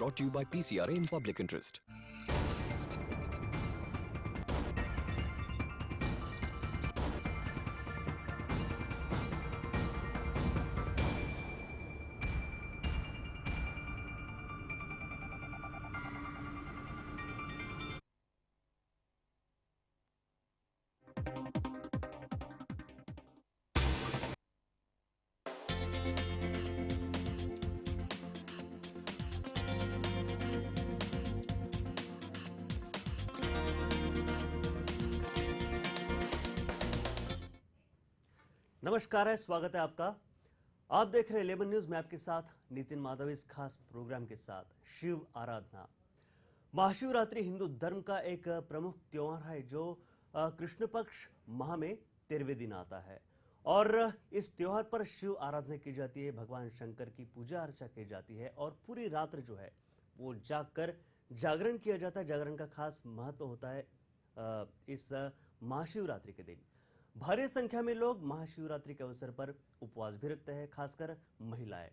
brought to you by PCRA in public interest. नमस्कार है, स्वागत है आपका। आप देख रहे हैं 11 न्यूज में, आपके साथ नितिन माधव। इस खास प्रोग्राम के साथ शिव आराधना। महाशिवरात्रि हिंदू धर्म का एक प्रमुख त्योहार है जो कृष्ण पक्ष माह में 13वें दिन आता है और इस त्योहार पर शिव आराधना की जाती है, भगवान शंकर की पूजा अर्चा की जाती है और पूरी रात जो है वो जागकर जागरण किया जाता है। जागरण का खास महत्व होता है इस महाशिवरात्रि के दिन। भारी संख्या में लोग महाशिवरात्रि के अवसर पर उपवास भी रखते हैं, खासकर महिलाएं।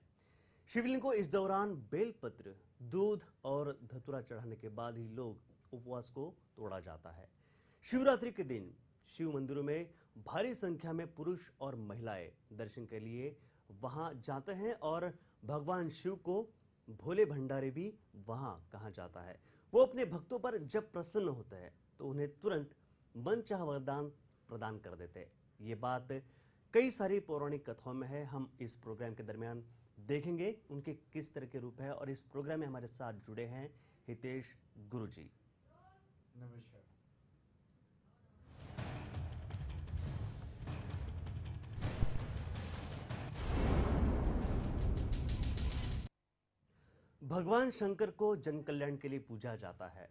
शिवलिंग को इस दौरान बेलपत्र, दूध और धतूरा चढ़ाने के बाद ही लोग उपवास को तोड़ा जाता है। शिवरात्रि के दिन शिव मंदिरों में भारी संख्या में पुरुष और महिलाएं दर्शन के लिए वहां जाते हैं और भगवान शिव को भोले भंडारे भी वहां कहा जाता है। वो अपने भक्तों पर जब प्रसन्न होते हैं तो उन्हें तुरंत मनचाहा वरदान प्रदान कर देते। ये बात कई सारी पौराणिक कथाओं में है। हम इस प्रोग्राम के दरमियान देखेंगे उनके किस तरह के रूप है। और इस प्रोग्राम में हमारे साथ जुड़े हैं हितेश गुरुजी। नमस्कार। भगवान शंकर को जन कल्याण के लिए पूजा जाता है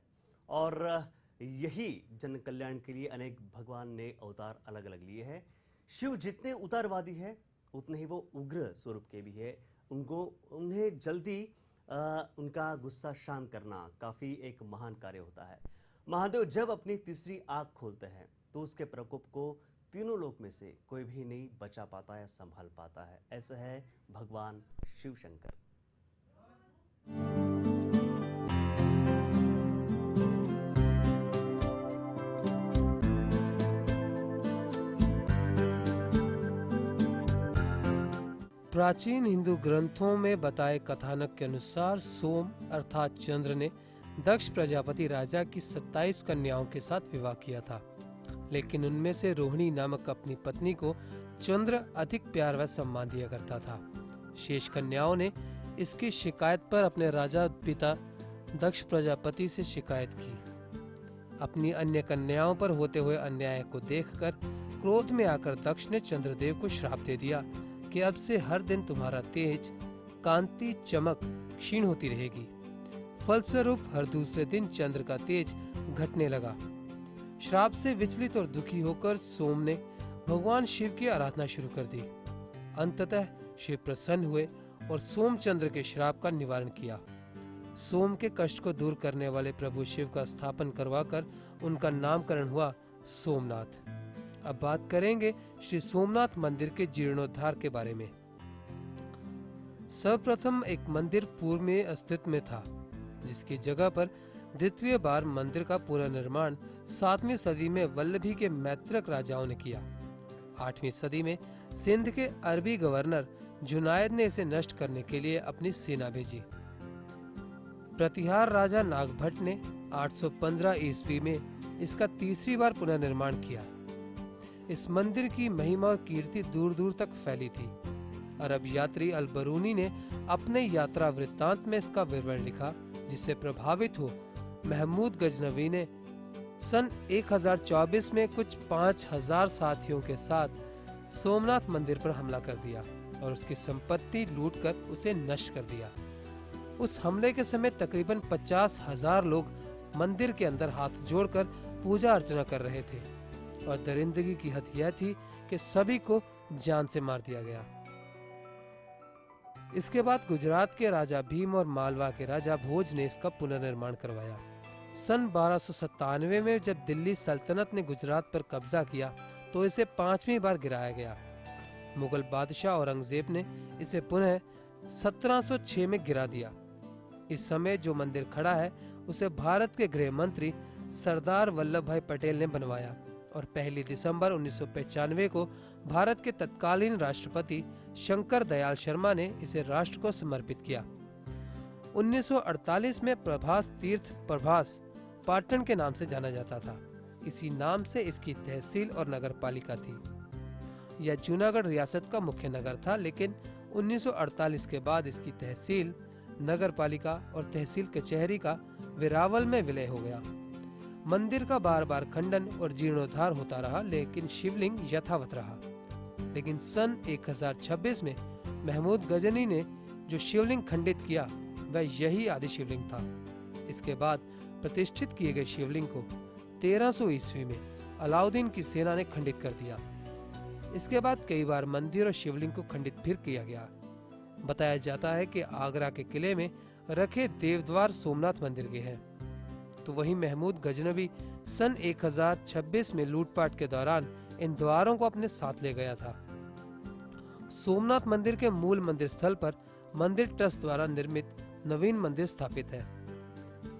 और यही जन कल्याण के लिए अनेक भगवान ने अवतार अलग अलग लिए हैं। शिव जितने उदारवादी है उतने ही वो उग्र स्वरूप के भी है। उन्हें जल्दी उनका गुस्सा शांत करना काफी एक महान कार्य होता है। महादेव जब अपनी तीसरी आंख खोलते हैं तो उसके प्रकोप को तीनों लोक में से कोई भी नहीं बचा पाता या संभाल पाता है। ऐसा है भगवान शिव शंकर। प्राचीन हिंदू ग्रंथों में बताए कथानक के अनुसार सोम अर्थात चंद्र ने दक्ष प्रजापति राजा की 27 कन्याओं के साथ विवाह किया था, लेकिन उनमें से रोहिणी नामक अपनी पत्नी को चंद्र अधिक प्यार व सम्मान दिया करता था। शेष कन्याओं ने इसकी शिकायत पर अपने राजा पिता दक्ष प्रजापति से शिकायत की। अपनी अन्य कन्याओं पर होते हुए अन्याय को देखकर क्रोध में आकर दक्ष ने चंद्रदेव को श्राप दे दिया कि अब से हर दिन तुम्हारा तेज, कांति, चमक क्षीण होती रहेगी। फलस्वरूप हर दूसरे दिन चंद्र का तेज घटने लगा। श्राप से विचलित और दुखी होकर सोम ने भगवान शिव की आराधना शुरू कर दी। अंततः शिव प्रसन्न हुए और सोमचंद्र के श्राप का निवारण किया। सोम के कष्ट को दूर करने वाले प्रभु शिव का स्थापन करवाकर उनका नामकरण हुआ सोमनाथ। अब बात करेंगे श्री सोमनाथ मंदिर के जीर्णोद्धार के बारे में। सर्वप्रथम एक मंदिर पूर्व में अस्तित्व में था, जिसकी जगह पर द्वितीय बार मंदिर का पुनर्निर्माण 7वीं सदी में वल्लभी के मैत्रक राजाओं ने किया। 8वीं सदी में सिंध के अरबी गवर्नर जुनायद ने इसे नष्ट करने के लिए अपनी सेना भेजी। प्रतिहार राजा नागभट्ट ने 815 ईस्वी में इसका तीसरी बार पुनर्निर्माण किया। इस मंदिर की महिमा और कीर्ति दूर दूर तक फैली थी। अरब यात्री अल-बरूनी ने अपने यात्रा वृत्तांत में इसका विवरण लिखा, जिससे प्रभावित हो महमूद गजनवी ने सन 1024 में कुछ 5000 साथियों के साथ सोमनाथ मंदिर पर हमला कर दिया और उसकी संपत्ति लूटकर उसे नष्ट कर दिया। उस हमले के समय तकरीबन 50,000 लोग मंदिर के अंदर हाथ जोड़कर पूजा अर्चना कर रहे थे और दरिंदगी की हद यह थी कि सभी को जान से मार दिया गया। इसके बाद गुजरात के राजा भीम और मालवा के राजा भोज ने इसका पुनर्निर्माण करवाया। सन 1297 में जब दिल्ली सल्तनत ने गुजरात पर कब्जा किया तो इसे 5वीं बार गिराया गया। मुगल बादशाह औरंगजेब ने इसे पुनः 1706 में गिरा दिया। इस समय जो मंदिर खड़ा है उसे भारत के गृह मंत्री सरदार वल्लभ भाई पटेल ने बनवाया और 1 दिसंबर 1995 को भारत के तत्कालीन राष्ट्रपति शंकर दयाल शर्मा ने इसे राष्ट्र को समर्पित किया। 1948 में प्रभास तीर्थ प्रभास पाटन के नाम से जाना जाता था। इसी नाम से इसकी तहसील और नगर पालिका थी। यह जूनागढ़ रियासत का मुख्य नगर था, लेकिन 1948 के बाद इसकी तहसील, नगर पालिका और तहसील कचहरी का वेरावल में विलय हो गया। मंदिर का बार बार खंडन और जीर्णोद्धार होता रहा, लेकिन शिवलिंग यथावत रहा। लेकिन सन 1026 में महमूद गजनी ने जो शिवलिंग खंडित किया वह यही आदि शिवलिंग था। इसके बाद प्रतिष्ठित किए गए शिवलिंग को 1300 ईस्वी में अलाउद्दीन की सेना ने खंडित कर दिया। इसके बाद कई बार मंदिर और शिवलिंग को खंडित फिर किया गया। बताया जाता है कि आगरा के किले में रखे देवद्वार सोमनाथ मंदिर के हैं। तो वहीं महमूद गजनवी सन 1026 में लूटपाट के दौरान इन द्वारों को अपने साथ ले गया था। सोमनाथ मंदिर के मूल मंदिर स्थल पर मंदिर ट्रस्ट द्वारा निर्मित नवीन मंदिर स्थापित है।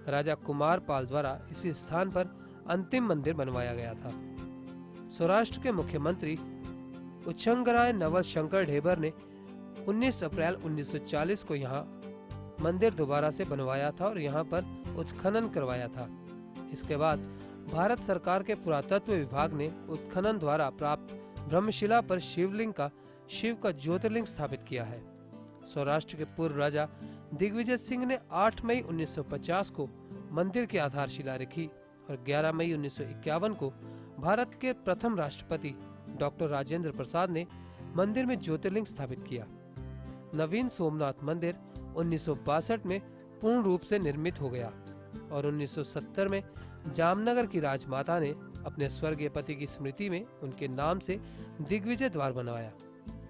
राजा कुमार पाल द्वारा इसी स्थान पर अंतिम मंदिर बनवाया गया था। सौराष्ट्र के मुख्यमंत्री उच्छंगराय नवल शंकर ढेबर ने 19 अप्रैल 1940 को यहाँ मंदिर दोबारा से बनवाया था और यहाँ पर उत्खनन करवाया था। इसके बाद भारत सरकार के पुरातत्व विभाग ने उत्खनन द्वारा प्राप्त ब्रह्मशिला पर शिव का ज्योतिर्लिंग स्थापित किया है। सौराष्ट्र के पूर्व राजा दिग्विजय सिंह ने 8 मई 1950 को मंदिर की आधारशिला रखी और 11 मई 1951 को भारत के प्रथम राष्ट्रपति डॉक्टर राजेंद्र प्रसाद ने मंदिर में ज्योतिर्लिंग स्थापित किया। नवीन सोमनाथ मंदिर 1962 में पूर्ण रूप से निर्मित हो गया और 1970 में जामनगर की राजमाता ने अपने स्वर्गीय पति की स्मृति में उनके नाम से दिग्विजय द्वार बनवाया।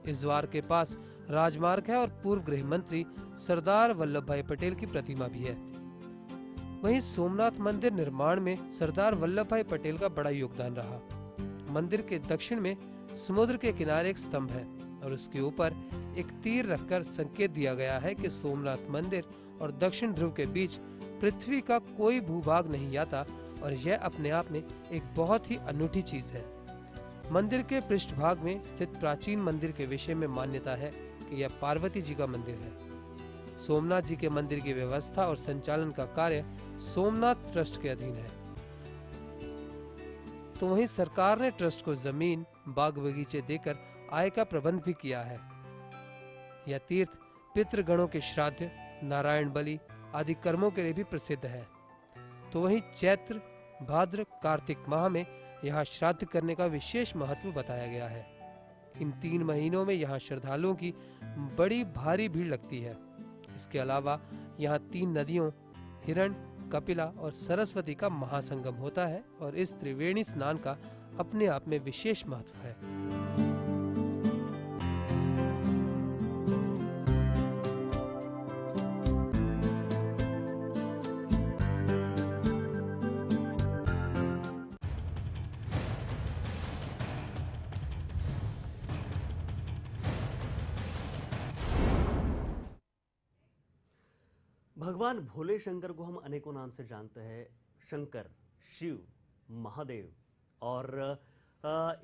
इस द्वार के पास राजमार्ग है और पूर्व गृह मंत्री सरदार वल्लभ भाई पटेल की प्रतिमा भी है। वहीं सोमनाथ मंदिर निर्माण में सरदार वल्लभ भाई पटेल का बड़ा योगदान रहा। मंदिर के दक्षिण में समुद्र के किनारे एक स्तंभ है और उसके ऊपर एक तीर रखकर संकेत दिया गया है कि सोमनाथ मंदिर और दक्षिण ध्रुव के बीच पृथ्वी का कोई भूभाग नहीं आता और यह अपने आप में एक बहुत ही अनूठी चीज है। मंदिर के पृष्ठभाग में स्थित प्राचीन मंदिर के विषय में मान्यता है कि यह पार्वती जी का मंदिर है। सोमनाथ जी के मंदिर की व्यवस्था और संचालन का कार्य सोमनाथ ट्रस्ट के अधीन है। तो वहीं सरकार ने ट्रस्ट को जमीन, बाग बगीचे देकर आय का प्रबंध भी किया है। यह तीर्थ पितृगणों के श्राद्ध, नारायण बलि आदि कर्मों के लिए भी प्रसिद्ध है। तो वहीं चैत्र, भाद्र, कार्तिक माह में यहाँ श्राद्ध करने का विशेष महत्व बताया गया है। इन 3 महीनों में यहाँ श्रद्धालुओं की बड़ी भारी भीड़ लगती है। इसके अलावा यहाँ 3 नदियों हिरण, कपिला और सरस्वती का महासंगम होता है और इस त्रिवेणी स्नान का अपने आप में विशेष महत्व है। भगवान भोले शंकर को हम अनेकों नाम से जानते हैं, शंकर, शिव, महादेव। और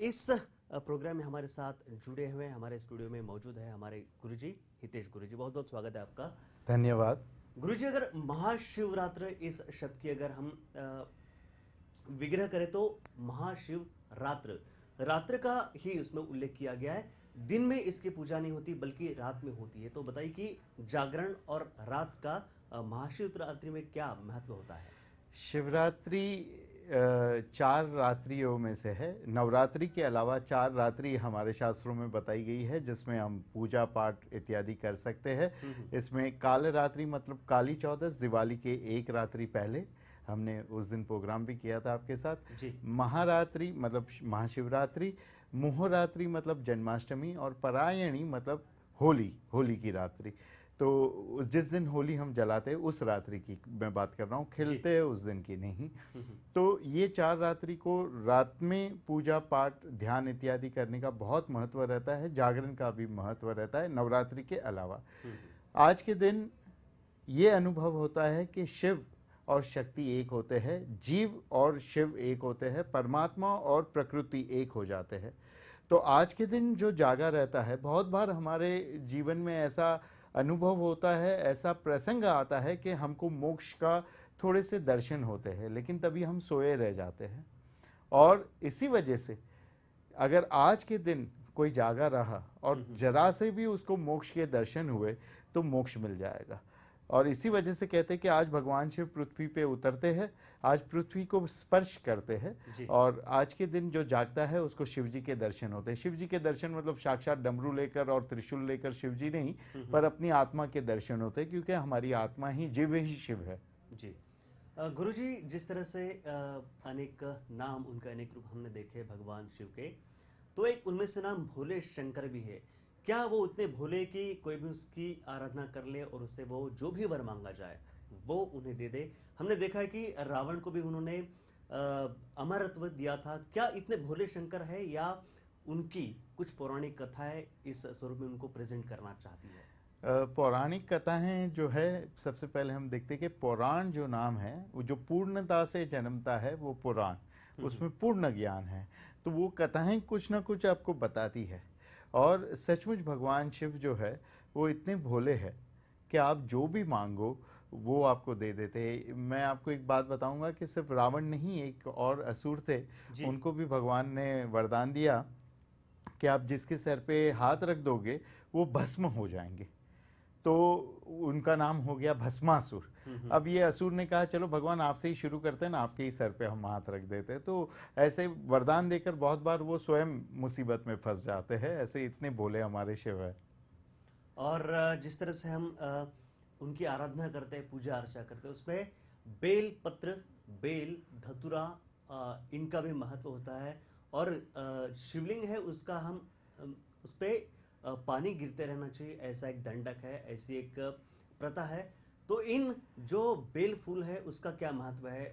इस प्रोग्राम में हमारे साथ जुड़े हुए हमारे स्टूडियो में मौजूद है हमारे गुरुजी हितेश गुरुजी। बहुत बहुत स्वागत है आपका। धन्यवाद। गुरुजी, अगर महाशिवरात्र इस शब्द की अगर हम विग्रह करें तो महाशिवरात्र, रात्र का ही उसमें उल्लेख किया गया है। दिन में इसकी पूजा नहीं होती बल्कि रात में होती है। तो बताइए कि जागरण और रात का महाशिवरात्रि में क्या महत्व होता है? शिवरात्रि 4 रात्रियों में से है। नवरात्रि के अलावा 4 रात्रि हमारे शास्त्रों में बताई गई है जिसमें हम पूजा पाठ इत्यादि कर सकते हैं। इसमें काल रात्रि मतलब काली चौदस, दिवाली के 1 रात्रि पहले हमने उस दिन प्रोग्राम भी किया था आपके साथ जी। महारात्रि मतलब महाशिवरात्रि, मोहरात्रि मतलब जन्माष्टमी और परायणी मतलब होली की रात्रि। तो जिस दिन होली हम जलाते हैं उस रात्रि की मैं बात कर रहा हूँ, खिलते हैं उस दिन की नहीं। तो ये 4 रात्रि को रात में पूजा पाठ, ध्यान इत्यादि करने का बहुत महत्व रहता है। जागरण का भी महत्व रहता है नवरात्रि के अलावा। आज के दिन ये अनुभव होता है कि शिव और शक्ति एक होते हैं, जीव और शिव एक होते हैं, परमात्मा और प्रकृति एक हो जाते हैं। तो आज के दिन जो जागा रहता है, बहुत बार हमारे जीवन में ऐसा अनुभव होता है, ऐसा प्रसंग आता है कि हमको मोक्ष का थोड़े से दर्शन होते हैं, लेकिन तभी हम सोए रह जाते हैं। और इसी वजह से अगर आज के दिन कोई जागा रहा और जरा से भी उसको मोक्ष के दर्शन हुए तो मोक्ष मिल जाएगा। और इसी वजह से कहते हैं कि आज भगवान शिव पृथ्वी पे उतरते हैं, आज पृथ्वी को स्पर्श करते हैं, और आज के दिन जो जागता है उसको शिव जी के दर्शन होते हैं। शिव जी के दर्शन मतलब साक्षात डमरू लेकर और त्रिशूल लेकर शिव जी नहीं, पर अपनी आत्मा के दर्शन होते हैं, क्योंकि हमारी आत्मा ही जीव ही शिव है। जी गुरुजी, जिस तरह से अनेक नाम, उनके अनेक रूप हमने देखे भगवान शिव के, तो एक उनमें से नाम भोले शंकर भी है। क्या वो उतने भोले कि कोई भी उसकी आराधना कर ले और उससे वो जो भी वर मांगा जाए वो उन्हें दे दे? हमने देखा है कि रावण को भी उन्होंने अमरत्व दिया था। क्या इतने भोले शंकर है या उनकी कुछ पौराणिक कथाएं इस स्वरूप में उनको प्रेजेंट करना चाहती है? पौराणिक कथाएं जो है, सबसे पहले हम देखते हैं कि पुराण जो नाम है वो जो पूर्णता से जन्मता है वो पुराण, उसमें पूर्ण ज्ञान है। तो वो कथाएं कुछ ना कुछ आपको बताती है। और सचमुच भगवान शिव जो है वो इतने भोले हैं कि आप जो भी मांगो वो आपको दे देते हैं। मैं आपको एक बात बताऊंगा कि सिर्फ रावण नहीं, एक और असुर थे, उनको भी भगवान ने वरदान दिया कि आप जिसके सर पे हाथ रख दोगे वो भस्म हो जाएंगे। तो उनका नाम हो गया भस्मासुर। अब ये असुर ने कहा चलो भगवान आपसे ही शुरू करते हैं ना, आपके ही सर पे हम हाथ रख देते हैं। तो ऐसे वरदान देकर बहुत बार वो स्वयं मुसीबत में फंस जाते हैं। ऐसे इतने भोले हमारे शिव है। और जिस तरह से हम उनकी आराधना करते हैं, पूजा अर्चा करते हैं, उसमें बेल पत्र, बेल, धतुरा, इनका भी महत्व होता है। और शिवलिंग है उसका हम उस पर पानी गिरते रहना चाहिए, ऐसा एक दंडक है, ऐसी एक प्रथा है। तो इन जो बेल फूल है उसका क्या महत्व है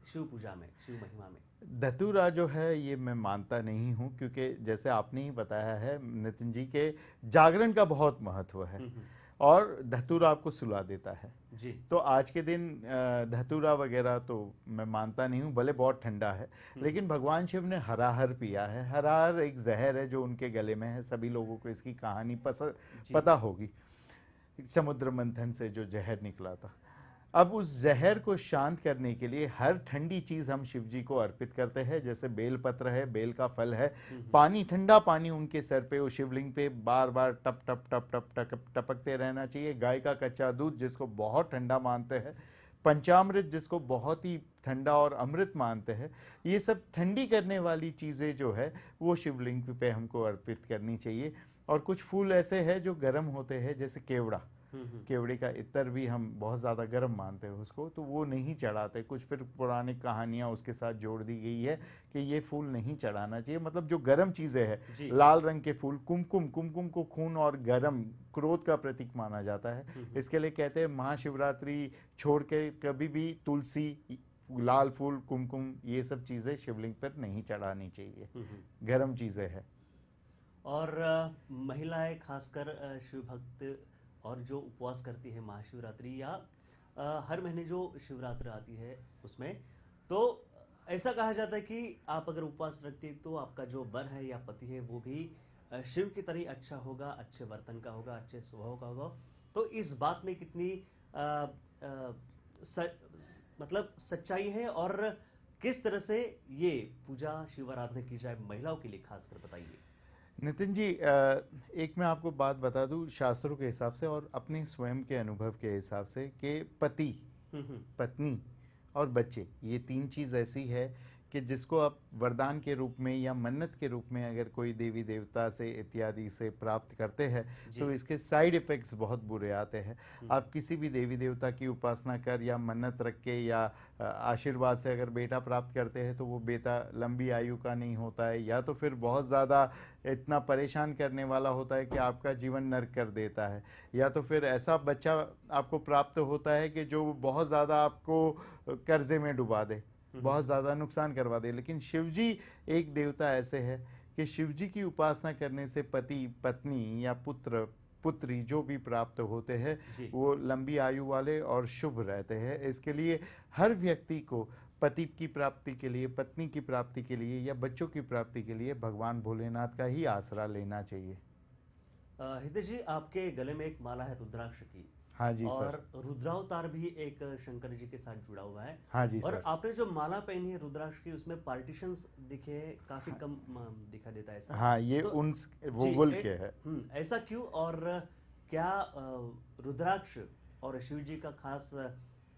शिव पूजा में, शिव महिमा में? धतूरा जो है ये मैं मानता नहीं हूँ, क्योंकि जैसे आपने ही बताया है नितिन जी के जागरण का बहुत महत्व है और धतूरा आपको सुला देता है जी। तो आज के दिन धतूरा वगैरह तो मैं मानता नहीं हूँ, भले बहुत ठंडा है, लेकिन भगवान शिव ने हराहर पिया है। हराहर एक जहर है जो उनके गले में है। सभी लोगों को इसकी कहानी पता होगी, समुद्र मंथन से जो जहर निकला था। अब उस जहर को शांत करने के लिए हर ठंडी चीज हम शिव जी को अर्पित करते हैं। जैसे बेल पत्र है, बेल का फल है, पानी, ठंडा पानी उनके सर पे, वो शिवलिंग पे बार बार टप टप टप टप टप टपकते रहना चाहिए। गाय का कच्चा दूध जिसको बहुत ठंडा मानते हैं, पंचामृत जिसको बहुत ही ठंडा और अमृत मानते हैं, ये सब ठंडी करने वाली चीजें जो है वो शिवलिंग पे हमको अर्पित करनी चाहिए। और कुछ फूल ऐसे हैं जो गर्म होते हैं, जैसे केवड़ा, केवड़े का इत्र भी हम बहुत ज़्यादा गर्म मानते हैं उसको, तो वो नहीं चढ़ाते। कुछ फिर पुरानी कहानियाँ उसके साथ जोड़ दी गई है कि ये फूल नहीं चढ़ाना चाहिए। मतलब जो गर्म चीज़ें हैं, लाल रंग के फूल, कुमकुम, कुमकुम को खून और गर्म, क्रोध का प्रतीक माना जाता है। इसके लिए कहते हैं महाशिवरात्रि छोड़ के कभी भी तुलसी, लाल फूल, कुमकुम, ये सब चीज़ें शिवलिंग पर नहीं चढ़ानी चाहिए, गर्म चीज़ें हैं। और महिलाएं खासकर शिव भक्त और जो उपवास करती है महाशिवरात्रि या हर महीने जो शिवरात्रि आती है उसमें, तो ऐसा कहा जाता है कि आप अगर उपवास रखते हैं तो आपका जो वर है या पति है वो भी शिव की तरह अच्छा होगा, अच्छे वर्तन का होगा, अच्छे स्वभाव का होगा। तो इस बात में कितनी मतलब सच्चाई है और किस तरह से ये पूजा शिव आराधना की जाए महिलाओं के लिए, खासकर बताइए। नितिन जी, एक मैं आपको बात बता दूं शास्त्रों के हिसाब से और अपने स्वयं के अनुभव के हिसाब से कि पति, पत्नी और बच्चे, ये तीन चीज़ ऐसी है कि जिसको आप वरदान के रूप में या मन्नत के रूप में अगर कोई देवी देवता से इत्यादि से प्राप्त करते हैं तो इसके साइड इफ़ेक्ट्स बहुत बुरे आते हैं। आप किसी भी देवी देवता की उपासना कर या मन्नत रख के या आशीर्वाद से अगर बेटा प्राप्त करते हैं तो वो बेटा लंबी आयु का नहीं होता है, या तो फिर बहुत ज़्यादा इतना परेशान करने वाला होता है कि आपका जीवन नर्क कर देता है, या तो फिर ऐसा बच्चा आपको प्राप्त होता है कि जो बहुत ज़्यादा आपको कर्जे में डुबा दे, बहुत ज़्यादा नुकसान करवा दे। लेकिन शिवजी एक देवता ऐसे है कि शिवजी की उपासना करने से पति, पत्नी या पुत्र, पुत्री जो भी प्राप्त होते जी। हैं वो लंबी आयु वाले और शुभ रहते हैं। इसके लिए हर व्यक्ति को पति की प्राप्ति के लिए, पत्नी की प्राप्ति के लिए या बच्चों की प्राप्ति के लिए भगवान भोलेनाथ का ही आसरा लेना चाहिए। हितेश जी, आपके गले में एक माला है रुद्राक्ष की। हाँ जी और सर। रुद्रावतार भी एक शंकर जी के साथ जुड़ा हुआ है। हाँ जी और सर। आपने जो माला पहनी है रुद्राक्ष की, उसमें पार्टीशंस दिखे हैं, काफी कम दिखा देता है ऐसा। हाँ, ये तो उन वो जी, वुल के है। ऐसा क्यों? और क्या रुद्राक्ष और शिव जी का खास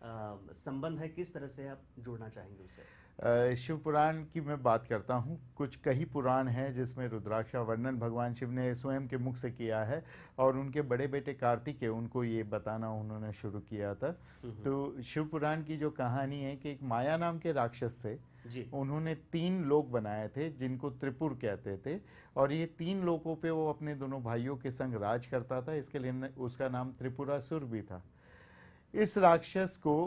संबंध है? किस तरह से आप जोड़ना चाहेंगे उसे? शिव पुराण की मैं बात करता हूँ। कुछ कई पुराण हैं जिसमें रुद्राक्ष का वर्णन भगवान शिव ने स्वयं के मुख से किया है और उनके बड़े बेटे कार्तिकेय उनको ये बताना उन्होंने शुरू किया था। तो शिव पुराण की जो कहानी है कि एक माया नाम के राक्षस थे जी। उन्होंने 3 लोक बनाए थे जिनको त्रिपुर कहते थे और ये 3 लोकों पे वो अपने दोनों भाइयों के संग राज करता था। इसके लिए उसका नाम त्रिपुरासुर भी था। इस राक्षस को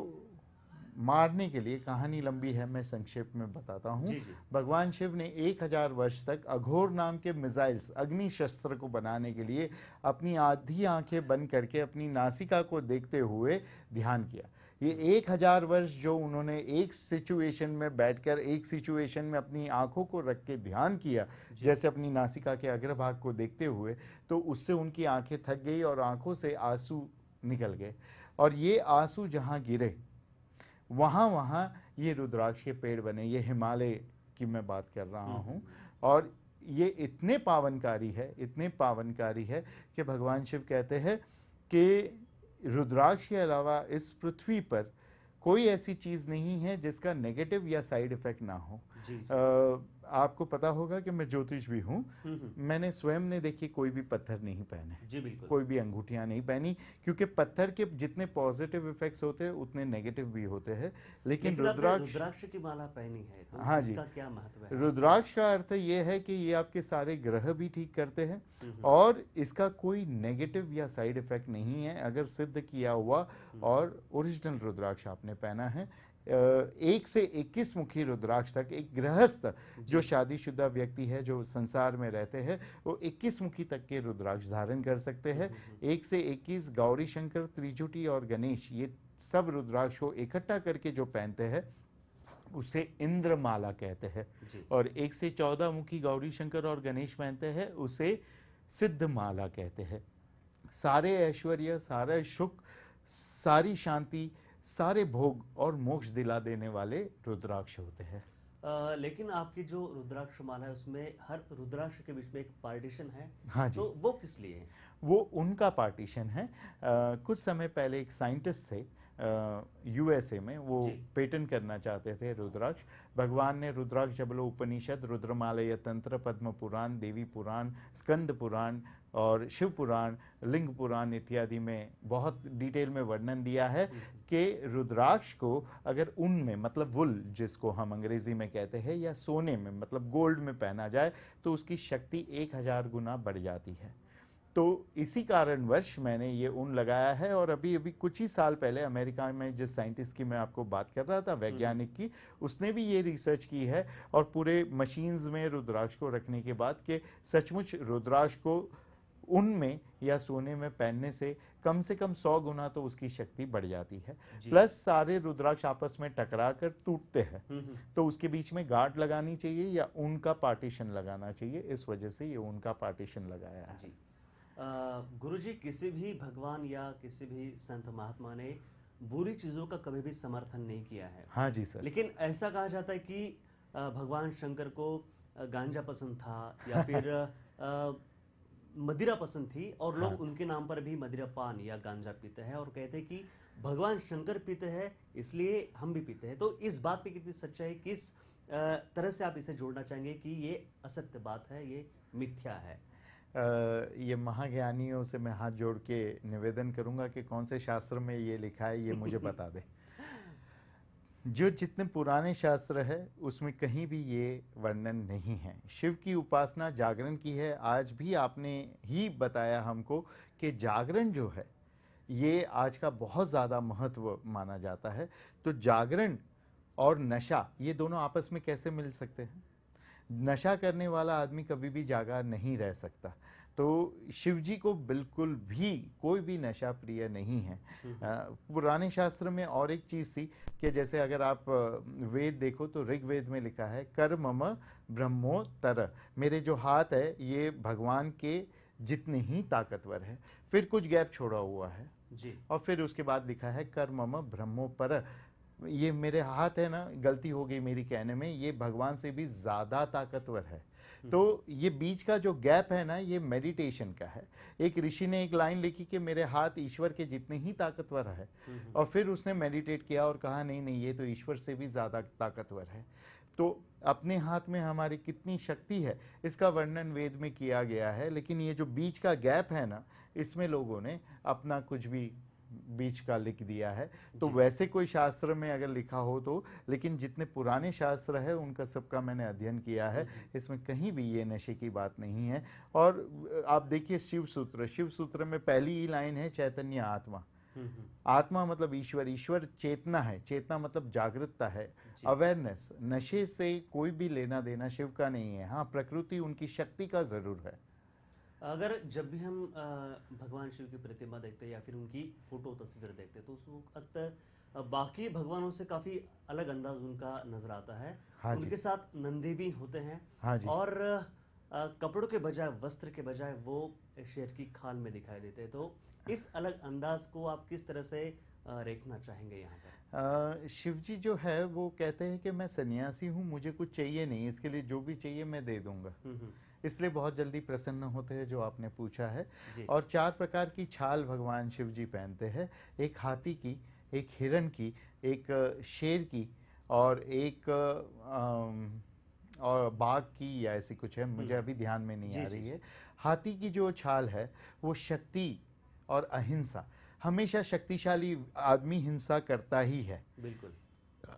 मारने के लिए, कहानी लंबी है मैं संक्षेप में बताता हूँ, जी, जी। भगवान शिव ने 1000 वर्ष तक अघोर नाम के मिसाइल्स अग्नि शस्त्र को बनाने के लिए अपनी आधी आंखें बंद करके अपनी नासिका को देखते हुए ध्यान किया। ये 1000 वर्ष जो उन्होंने एक सिचुएशन में बैठकर एक सिचुएशन में अपनी आंखों को रख के ध्यान किया, जैसे अपनी नासिका के अग्रभाग को देखते हुए, तो उससे उनकी आंखें थक गई और आंखों से आंसू निकल गए। और ये आंसू जहाँ गिरे वहाँ वहाँ ये रुद्राक्ष के पेड़ बने। ये हिमालय की मैं बात कर रहा हूँ और ये इतने पावनकारी है, इतने पावनकारी है कि भगवान शिव कहते हैं कि रुद्राक्ष के अलावा इस पृथ्वी पर कोई ऐसी चीज़ नहीं है जिसका नेगेटिव या साइड इफेक्ट ना हो। जी। आपको पता होगा कि मैं ज्योतिष भी हूँ। मैंने स्वयं ने देखिए कोई भी पत्थर नहीं पहने। जी बिल्कुल। कोई भी अंगूठियां नहीं पहनी, क्योंकि पत्थर के जितने पॉजिटिव इफेक्ट्स होते हैं उतने नेगेटिव भी होते हैं। लेकिन आपने रुद्राक्ष रुद्राक्ष की माला पहनी है, तो हाँ जी। इसका क्या महत्व है? रुद्राक्ष का अर्थ ये है कि ये आपके सारे ग्रह भी ठीक करते हैं और इसका कोई नेगेटिव या साइड इफेक्ट नहीं है अगर सिद्ध किया हुआ और ओरिजिनल रुद्राक्ष आपने पहना है। 1 से 21 मुखी रुद्राक्ष तक एक गृहस्थ जो शादीशुदा व्यक्ति है, जो संसार में रहते हैं, वो 21 मुखी तक के रुद्राक्ष धारण कर सकते हैं। 1 से 21 गौरी शंकर, त्रिजुटी और गणेश, ये सब रुद्राक्ष को इकट्ठा करके जो पहनते हैं उसे इंद्रमाला कहते हैं। और 1 से 14 मुखी गौरी शंकर और गणेश पहनते हैं उसे सिद्धमाला कहते हैं। सारे ऐश्वर्य, सारा सुख, सारी शांति, सारे भोग और मोक्ष दिला देने वाले रुद्राक्ष होते हैं। लेकिन आपकी जो रुद्राक्ष माला है उसमें हर रुद्राक्ष के बीच में एक पार्टीशन है। हाँ जी। तो वो किस लिए है? वो उनका पार्टीशन है। कुछ समय पहले एक साइंटिस्ट थे यूएसए में, वो पेटेंट करना चाहते थे रुद्राक्ष। भगवान ने रुद्राक्ष जबलो उपनिषद, रुद्रमालय तंत्र, पद्म पुराण, देवी पुराण, स्कंद पुराण और शिव पुराण, लिंग पुराण इत्यादि में बहुत डिटेल में वर्णन दिया है कि रुद्राक्ष को अगर ऊन में, मतलब वुल जिसको हम अंग्रेजी में कहते हैं, या सोने में मतलब गोल्ड में पहना जाए तो उसकी शक्ति 1000 गुना बढ़ जाती है। तो इसी कारणवश मैंने ये ऊन लगाया है। और अभी कुछ ही साल पहले अमेरिका में जिस साइंटिस्ट की मैं आपको बात कर रहा था, वैज्ञानिक की, उसने भी ये रिसर्च की है और पूरे मशीन्स में रुद्राक्ष को रखने के बाद कि सचमुच रुद्राक्ष को ऊन में या सोने में पहनने से कम 100 गुना तो उसकी शक्ति बढ़ जाती है। प्लस सारे रुद्राक्ष आपस में टकरा कर टूटते हैं, तो उसके बीच में गांठ लगानी चाहिए या ऊन का पार्टीशन लगाना चाहिए। इस वजह से ये ऊन का पार्टीशन लगाया है। गुरुजी, किसी भी भगवान या किसी भी संत महात्मा ने बुरी चीजों का कभी भी समर्थन नहीं किया है। हाँ जी सर। लेकिन ऐसा कहा जाता है कि भगवान शंकर को गांजा पसंद था या फिर मदिरा पसंद थी और लोग उनके नाम पर भी मदिरा पान या गांजा पीते हैं और कहते हैं कि भगवान शंकर पीते हैं इसलिए हम भी पीते हैं। तो इस बात पे कितनी सच्चाई, किस तरह से आप इसे जोड़ना चाहेंगे कि ये असत्य बात है, ये मिथ्या है? ये महाज्ञानियों से मैं हाथ जोड़ के निवेदन करूंगा कि कौन से शास्त्र में ये लिखा है, ये मुझे बता दे। जो जितने पुराने शास्त्र है उसमें कहीं भी ये वर्णन नहीं है। शिव की उपासना जागरण की है। आज भी आपने ही बताया हमको कि जागरण जो है ये आज का बहुत ज़्यादा महत्व माना जाता है। तो जागरण और नशा, ये दोनों आपस में कैसे मिल सकते हैं? नशा करने वाला आदमी कभी भी जागा नहीं रह सकता। तो शिव जी को बिल्कुल भी कोई भी नशा प्रिय नहीं है। पुराने शास्त्र में और एक चीज थी कि जैसे अगर आप वेद देखो तो ऋग्वेद में लिखा है कर मम ब्रह्मोत्तर, मेरे जो हाथ है ये भगवान के जितने ही ताकतवर है। फिर कुछ गैप छोड़ा हुआ है जी। और फिर उसके बाद लिखा है कर मम ब्रह्मोपर, ये मेरे हाथ है ना, गलती हो गई मेरी कहने में, ये भगवान से भी ज्यादा ताकतवर है। तो ये बीच का जो गैप है ना, ये मेडिटेशन का है। एक ऋषि ने एक लाइन लिखी कि मेरे हाथ ईश्वर के जितने ही ताकतवर है, और फिर उसने मेडिटेट किया और कहा नहीं नहीं, ये तो ईश्वर से भी ज्यादा ताकतवर है। तो अपने हाथ में हमारी कितनी शक्ति है इसका वर्णन वेद में किया गया है, लेकिन ये जो बीच का गैप है ना, इसमें लोगों ने अपना कुछ भी बीच का लिख दिया है। तो वैसे कोई शास्त्र में अगर लिखा हो तो, लेकिन जितने पुराने शास्त्र है उनका सबका मैंने अध्ययन किया है, इसमें कहीं भी ये नशे की बात नहीं है। और आप देखिए शिव सूत्र में पहली ही लाइन है चैतन्य आत्मा। आत्मा मतलब ईश्वर, ईश्वर चेतना है, चेतना मतलब जागरूकता है, अवेयरनेस। नशे से कोई भी लेना देना शिव का नहीं है। हाँ, प्रकृति उनकी शक्ति का जरूर है। अगर जब भी हम भगवान शिव की प्रतिमा देखते हैं या फिर उनकी फोटो तस्वीर देखते हैं तो उस वक्त बाकी भगवानों से काफी अलग अंदाज उनका नजर आता है। हाँ जी। उनके साथ नंदी भी होते हैं। हाँ जी। और कपड़ों के बजाय, वस्त्र के बजाय वो शेर की खाल में दिखाई देते हैं। तो इस अलग अंदाज को आप किस तरह से रेखना चाहेंगे यहाँ पर? शिव जी जो है वो कहते हैं कि मैं सन्यासी हूँ, मुझे कुछ चाहिए नहीं, इसके लिए जो भी चाहिए मैं दे दूंगा। इसलिए बहुत जल्दी प्रसन्न होते हैं, जो आपने पूछा है। और 4 प्रकार की छाल भगवान शिव जी पहनते हैं, एक हाथी की, एक हिरण की, एक शेर की, और एक और बाघ की, या ऐसी कुछ है, मुझे अभी ध्यान में नहीं आ रही है। हाथी की जो छाल है वो शक्ति और अहिंसा, हमेशा शक्तिशाली आदमी हिंसा करता ही है। बिल्कुल।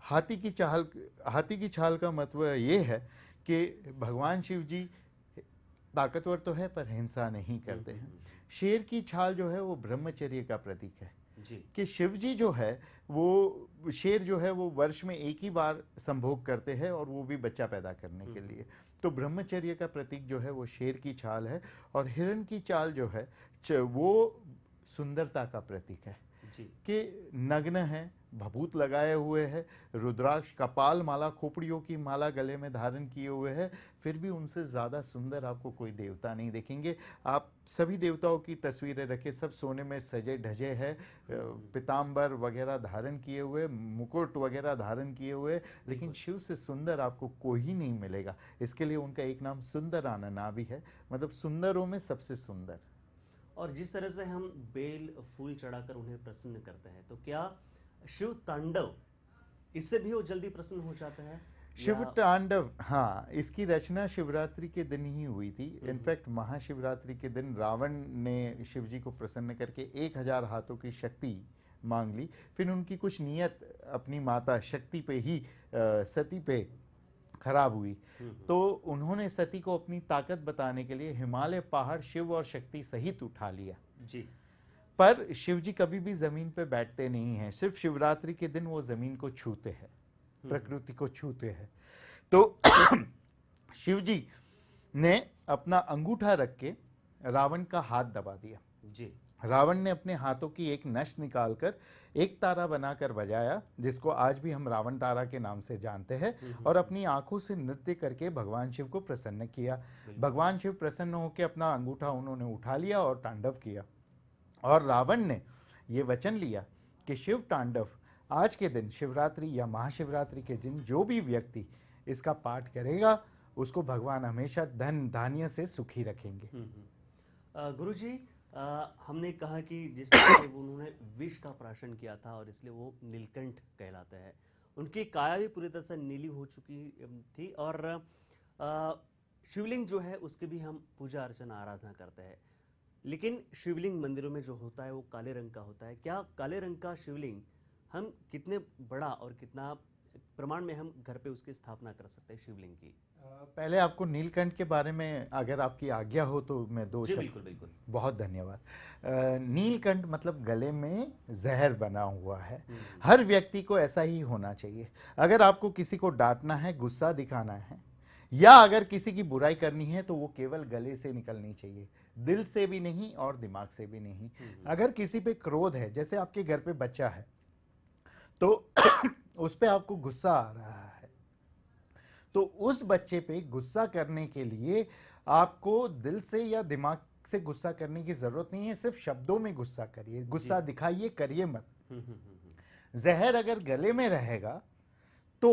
हाथी की छाल का मतलब ये है कि भगवान शिव जी ताकतवर तो है पर हिंसा नहीं करते हैं। शेर की छाल जो है वो ब्रह्मचर्य का प्रतीक है जी। कि शिव जी जो है वो शेर जो है वो वर्ष में एक ही बार संभोग करते हैं, और वो भी बच्चा पैदा करने के लिए। तो ब्रह्मचर्य का प्रतीक जो है वो शेर की छाल है। और हिरण की चाल जो है वो सुंदरता का प्रतीक है कि नग्न है, भभूत लगाए हुए है, रुद्राक्ष, कपाल माला, खोपड़ियों की माला गले में धारण किए हुए है, फिर भी उनसे ज्यादा सुंदर आपको कोई देवता नहीं देखेंगे। आप सभी देवताओं की तस्वीरें रखें, सब सोने में सजे ढजे है, पीताम्बर वगैरह धारण किए हुए, मुकुट वगैरह धारण किए हुए, लेकिन शिव से सुंदर आपको कोई नहीं मिलेगा। इसके लिए उनका एक नाम सुंदर आनना भी है, मतलब सुंदरों में सबसे सुंदर। और जिस तरह से हम बेल फूल चढ़ाकर उन्हें प्रसन्न करते हैं, तो क्या शिव तांडव, इससे भी वो जल्दी प्रसन्न हो जाता है? शिव तांडव, हाँ, इसकी रचना शिवरात्रि के दिन ही हुई थी। इनफैक्ट महाशिवरात्रि के दिन रावण ने शिव जी को प्रसन्न करके 1000 हाथों की शक्ति मांग ली। फिर उनकी कुछ नियत अपनी माता शक्ति पे ही, सती पे खराब हुई, तो उन्होंने सती को अपनी ताकत बताने के लिए हिमालय पहाड़ शिव और शक्ति सहित उठा लिया जी। पर शिव जी कभी भी जमीन पे बैठते नहीं हैं, सिर्फ शिवरात्रि के दिन वो जमीन को छूते हैं, प्रकृति को छूते हैं। तो शिव जी ने अपना अंगूठा रख के रावण का हाथ दबा दिया जी। रावण ने अपने हाथों की एक नश निकालकर एक तारा बनाकर बजाया, जिसको आज भी हम रावण तारा के नाम से जानते हैं, और अपनी आंखों से नृत्य करके भगवान शिव को प्रसन्न किया। भगवान शिव प्रसन्न होकर अपना अंगूठा उन्होंने उठा लिया और तांडव किया। और रावण ने ये वचन लिया कि शिव तांडव आज के दिन, शिवरात्रि या महाशिवरात्रि के दिन, जो भी व्यक्ति इसका पाठ करेगा उसको भगवान हमेशा धन धान्य से सुखी रखेंगे। गुरुजी, हमने कहा कि जिस तरह से उन्होंने विष का प्राशन किया था और इसलिए वो नीलकंठ कहलाते हैं। उनकी काया भी पूरी तरह से नीली हो चुकी थी, और शिवलिंग जो है उसकी भी हम पूजा अर्चना आराधना करते हैं। लेकिन शिवलिंग मंदिरों में जो होता है वो काले रंग का होता है। क्या काले रंग का शिवलिंग हम कितने बड़ा और कितना प्रमाण में हम घर पे उसकी स्थापना कर सकते हैं शिवलिंग की? पहले आपको नीलकंठ के बारे में अगर आपकी आज्ञा हो तो मैं दो शब्द। बिल्कुल बिल्कुल। बहुत धन्यवाद। नीलकंठ मतलब गले में जहर बना हुआ है। हर व्यक्ति को ऐसा ही होना चाहिए। अगर आपको किसी को डांटना है, गुस्सा दिखाना है, या अगर किसी की बुराई करनी है, तो वो केवल गले से निकलनी चाहिए, दिल से भी नहीं और दिमाग से भी नहीं। अगर किसी पे क्रोध है, जैसे आपके घर पे बच्चा है तो उस पे आपको गुस्सा आ रहा है, तो उस बच्चे पे गुस्सा करने के लिए आपको दिल से या दिमाग से गुस्सा करने की जरूरत नहीं है, सिर्फ शब्दों में गुस्सा करिए, गुस्सा दिखाइए, करिए मत। जहर अगर गले में रहेगा तो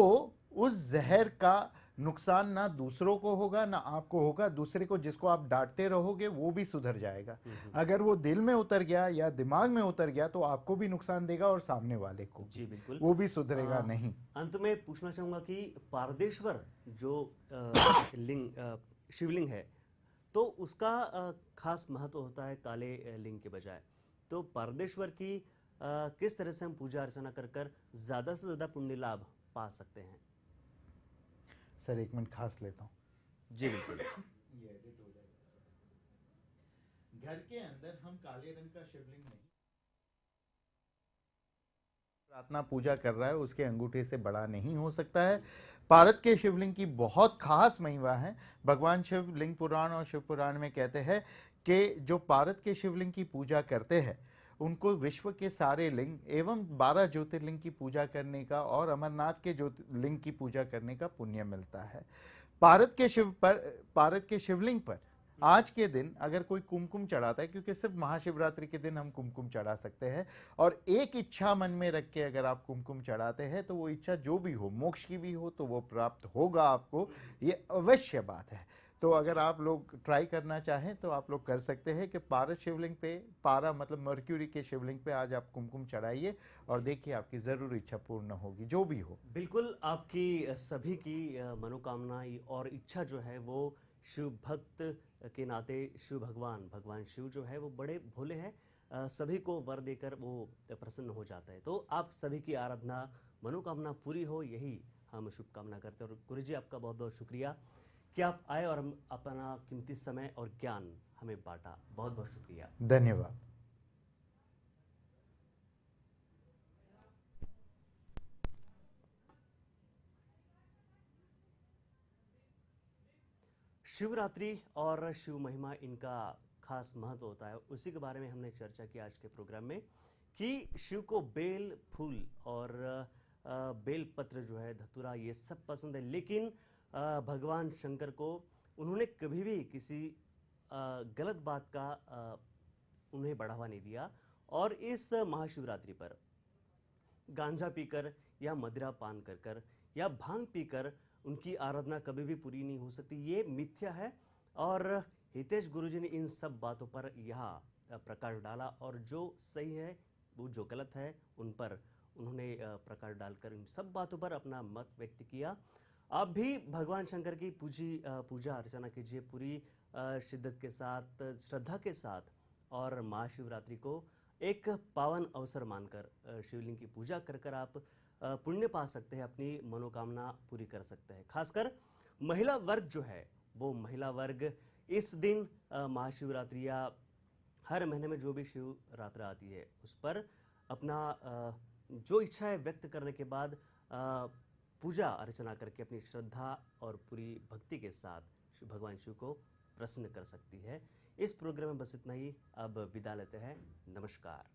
उस जहर का नुकसान ना दूसरों को होगा ना आपको होगा, दूसरे को जिसको आप डांटते रहोगे वो भी सुधर जाएगा। अगर वो दिल में उतर गया या दिमाग में उतर गया तो आपको भी नुकसान देगा और सामने वाले को जी बिल्कुल, वो भी सुधरेगा नहीं। अंत में पूछना चाहूंगा कि पारदेश्वर जो शिवलिंग है तो उसका खास महत्व होता है काले लिंग के बजाय। तो पारदेश्वर की किस तरह से हम पूजा अर्चना कर कर ज्यादा से ज्यादा पुण्य लाभ पा सकते हैं? सर एक मिनट खास लेता हूँ। जी बिल्कुल। ये एडिट हो जाएगा। घर के अंदर हम काले रंग का शिवलिंग नहीं, प्रार्थना पूजा कर रहा है उसके अंगूठे से बड़ा नहीं हो सकता है। भारत के शिवलिंग की बहुत खास महिमा है। भगवान शिव लिंग पुराण और शिव पुराण में कहते हैं कि जो भारत के शिवलिंग की पूजा करते हैं उनको विश्व के सारे लिंग एवं 12 ज्योतिर्लिंग की पूजा करने का और अमरनाथ के ज्योतिर्लिंग की पूजा करने का पुण्य मिलता है। भारत के शिवलिंग पर आज के दिन अगर कोई कुमकुम चढ़ाता है, क्योंकि सिर्फ महाशिवरात्रि के दिन हम कुमकुम चढ़ा सकते हैं, और एक इच्छा मन में रख के अगर आप कुमकुम चढ़ाते हैं तो वो इच्छा जो भी हो, मोक्ष की भी हो, तो वो प्राप्त होगा आपको, ये अवश्य बात है। तो अगर आप लोग ट्राई करना चाहें तो आप लोग कर सकते हैं कि पारस शिवलिंग पे, पारा मतलब मर्क्यूरी के शिवलिंग पे आज आप कुमकुम चढ़ाइए और देखिए आपकी जरूर इच्छा पूर्ण होगी, जो भी हो। बिल्कुल, आपकी सभी की मनोकामना और इच्छा जो है वो शिव भक्त के नाते शिव भगवान शिव जो है वो बड़े भोले हैं, सभी को वर देकर वो प्रसन्न हो जाता है। तो आप सभी की आराधना मनोकामना पूरी हो, यही हम शुभकामना करते हैं। और गुरु जी आपका बहुत बहुत शुक्रिया कि आप आए और हम अपना कीमती समय और ज्ञान हमें बांटा। बहुत बहुत शुक्रिया, धन्यवाद। शिवरात्रि और शिव महिमा, इनका खास महत्व होता है, उसी के बारे में हमने चर्चा की आज के प्रोग्राम में कि शिव को बेल फूल और बेल पत्र जो है, धतूरा, ये सब पसंद है, लेकिन भगवान शंकर को उन्होंने कभी भी किसी गलत बात का उन्हें बढ़ावा नहीं दिया। और इस महाशिवरात्रि पर गांजा पीकर या मदिरा पान कर कर या भांग पीकर उनकी आराधना कभी भी पूरी नहीं हो सकती, ये मिथ्या है। और हितेश गुरुजी ने इन सब बातों पर यहाँ प्रकाश डाला, और जो सही है वो जो गलत है उन पर उन्होंने प्रकाश डालकर इन सब बातों पर अपना मत व्यक्त किया। आप भी भगवान शंकर की पूजा अर्चना कीजिए पूरी शिद्दत के साथ, श्रद्धा के साथ, और महाशिवरात्रि को एक पावन अवसर मानकर शिवलिंग की पूजा कर कर आप पुण्य पा सकते हैं, अपनी मनोकामना पूरी कर सकते हैं। खासकर महिला वर्ग जो है, वो महिला वर्ग इस दिन महाशिवरात्रि या हर महीने में जो भी शिवरात्रि आती है उस पर अपना जो इच्छा है व्यक्त करने के बाद पूजा अर्चना करके अपनी श्रद्धा और पूरी भक्ति के साथ भगवान शिव को प्रसन्न कर सकती है। इस प्रोग्राम में बस इतना ही, अब विदा लेते हैं, नमस्कार।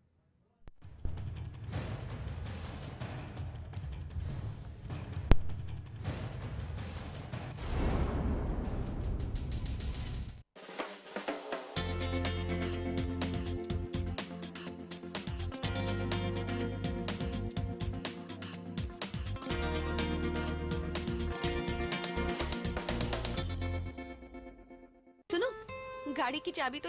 सुनो, गाड़ी की चाबी तो